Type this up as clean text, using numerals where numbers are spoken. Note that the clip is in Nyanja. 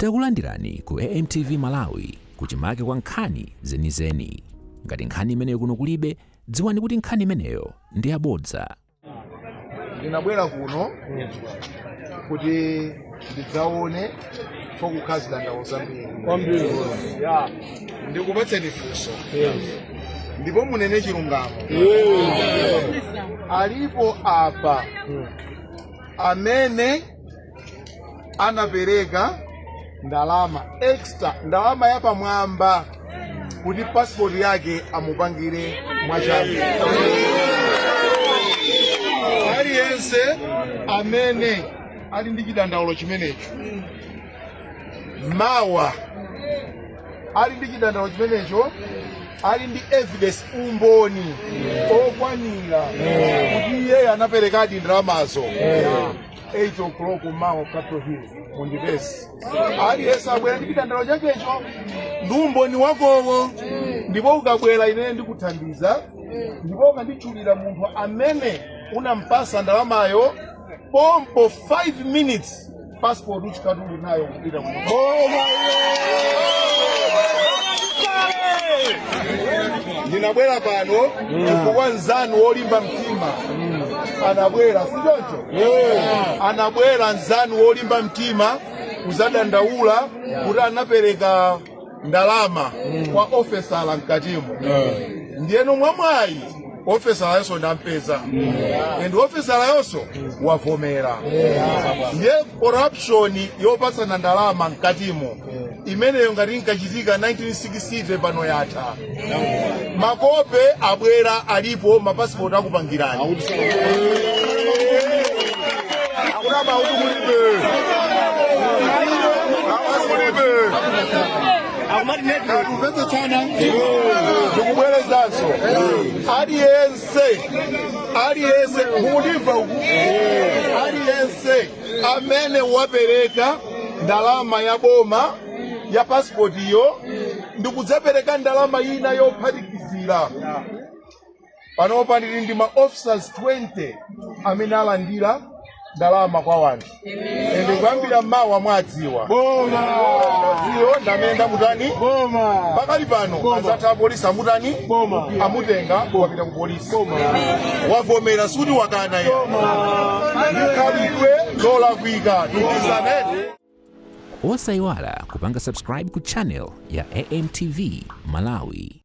Takulandirani ku AMTV Malawi kuchimake kwa nkhani zenizeni. Ngati nkhani imeneyo kuno kulibe, dziwani kuti nkhani imeneyo ndi yabodza. Ndinabwera kuno kuti ndidzaone fokukhazi dandawo zambiri. Ndikupatseni funso. Ndipo munene chilungamo. Alipo apa amene anapereka ndalama extra, ndalama ya pamwamba kuti passport yake amupangire mwachangu. Aliyense amene ali ndi chidandaulo chimenecho mawa ali ndi chidandaulo chimenecho ali ndi evidence umboni okwanira kuti iye anaperekadi ndalamazo 8 o'clock mawa Capitol Hill mundipesi. Aliyense abwera ndi chidandaulo chakecho ndi umboni wakowo, ndipo ukabwera ine ndikuthandiza, ndipo ukanditchulira munthu amene unampasa ndalamayo pompo 5 minutes passport uchikatuli nayo kupita kuno. Ndinabwera pano chifukwa nzanu wolimba mtima anabwera, sichoncho? Anabwera nzanu wolimba mtima kuzadandaula kuti anapereka ndalama kwa ofesala mkatimo. Ndiyeno mwamwayi ofesala yonso ndampeza, and ofesala yonso wavomera. Ndiye corruption yopatsana ndalama mkatimo imeneyo ngati inkachitika 1960 pano yatha. Makope abwera alipo, mapassport akupangirani. Ndikubwerezanso aliyense mukulimva uku, aliyense amene wapereka ndalama ya boma ya passport iyo ndikudzapereka ndalama ina yophatikizira. Panopa ndili ndi ma officers 20 amene alandira ndalama kwa wanthu. Ende kuyambira mawa mwadziwa. Iyo ndamenda mutani? Pakali pano azatha polisi amutani? Amutenga wapita ku polisi. Wavomera suti wakana ya. Ndikhalidwe lolakwika. Ndikizanete. Osayiwala kupanga subscribe ku channel ya AMTV Malawi.